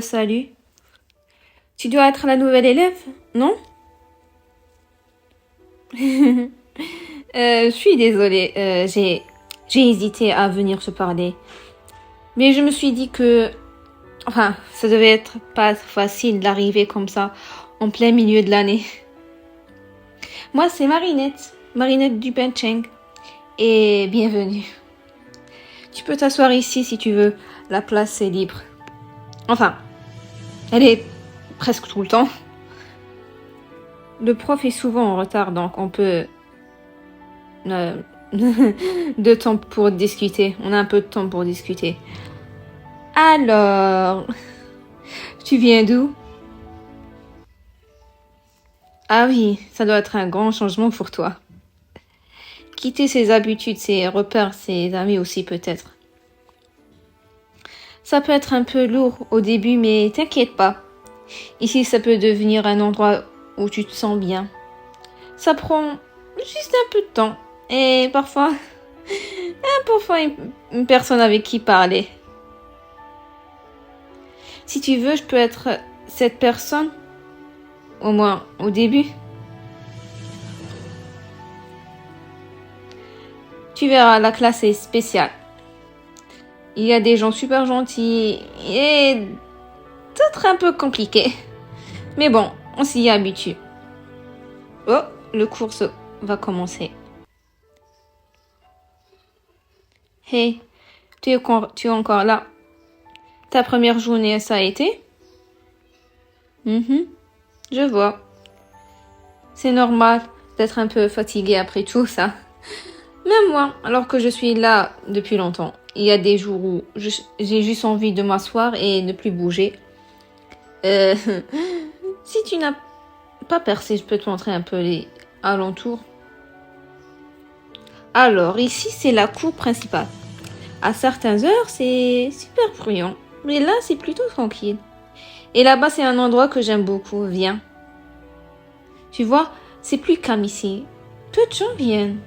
Salut. Tu dois être la nouvelle élève, non? Je suis désolée, j'ai hésité à venir te parler. Mais je me suis dit que, enfin, ça devait être pas facile d'arriver comme ça, en plein milieu de l'année. Moi, c'est Marinette, Marinette Dupencheng. Et bienvenue. Tu peux t'asseoir ici si tu veux, la place est libre. Enfin, elle est presque tout le temps. Le prof est souvent en retard, donc on peut... de temps pour discuter. On a un peu de temps pour discuter. Alors, tu viens d'où? Ah oui, ça doit être un grand changement pour toi. Quitter ses habitudes, ses repères, ses amis aussi peut-être. Ça peut être un peu lourd au début, mais t'inquiète pas. Ici, ça peut devenir un endroit où tu te sens bien. Ça prend juste un peu de temps. Et parfois une personne avec qui parler. Si tu veux, je peux être cette personne, au moins au début. Tu verras, la classe est spéciale. Il y a des gens super gentils et d'autres un peu compliqués. Mais bon, on s'y habitue. Oh, le cours va commencer. Hey, tu es encore là? Ta première journée, ça a été? Je vois. C'est normal d'être un peu fatigué après tout ça. Même moi, alors que je suis là depuis longtemps. Il y a des jours où j'ai juste envie de m'asseoir et ne plus bouger. Si tu n'as pas percé, je peux te montrer un peu les alentours. Alors, ici, c'est la cour principale. À certaines heures, c'est super bruyant. Mais là, c'est plutôt tranquille. Et là-bas, c'est un endroit que j'aime beaucoup. Viens. Tu vois, c'est plus calme ici. Peu de gens viennent.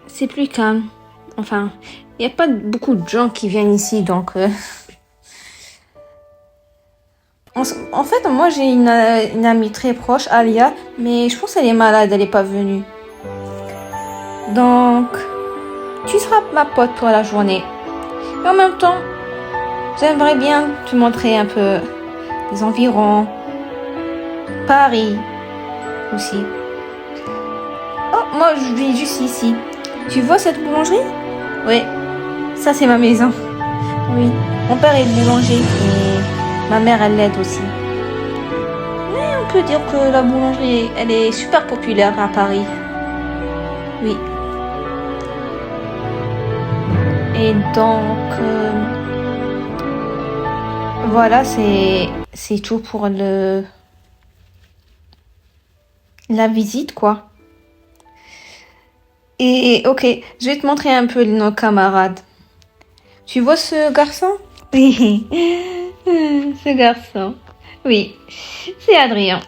C'est plus calme. Enfin, il n'y a pas beaucoup de gens qui viennent ici, donc... En fait, moi, j'ai une amie très proche, Alia, mais je pense qu'elle est malade, elle n'est pas venue. Donc, tu seras ma pote pour la journée. Et en même temps, j'aimerais bien te montrer un peu les environs, Paris aussi. Oh, moi, je vis juste ici. Tu vois cette boulangerie? Oui, ça c'est ma maison. Oui, mon père est boulanger et ma mère elle l'aide aussi. Mais on peut dire que la boulangerie elle est super populaire à Paris. Oui. Et donc voilà, c'est tout pour la visite quoi. Et ok, je vais te montrer un peu nos camarades. Tu vois ce garçon? Oui, ce garçon. Oui, c'est Adrien.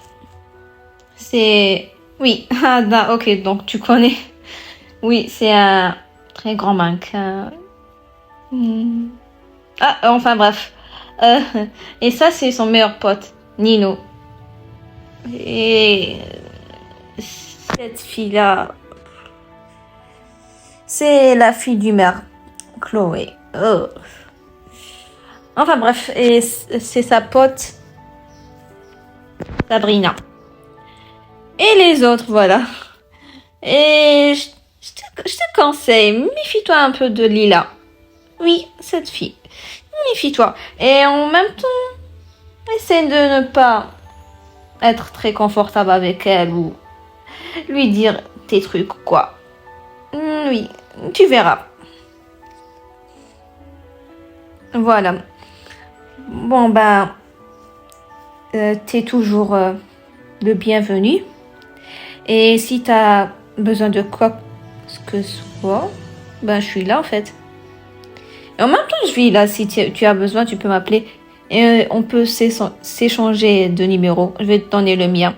Oui, ah, ok, donc tu connais. Oui, c'est un très grand mannequin. Ah, enfin bref. Euh, et ça, c'est son meilleur pote, Nino. Et cette fille-là, c'est la fille du maire, Chloé. Oh. Enfin bref, et c'est sa pote, Sabrina. Et les autres, voilà. Et je te conseille, méfie-toi un peu de Lila. Oui, cette fille. Méfie-toi. Et en même temps, essaie de ne pas être très confortable avec elle ou lui dire tes trucs, quoi. Oui, tu verras. Voilà. Bon, ben, t'es toujours le bienvenu. Et si t'as besoin de quoi que ce soit, ben, je suis là, en fait. Et en même temps, je suis là. Si tu as besoin, tu peux m'appeler. Et on peut s'échanger de numéros. Je vais te donner le mien.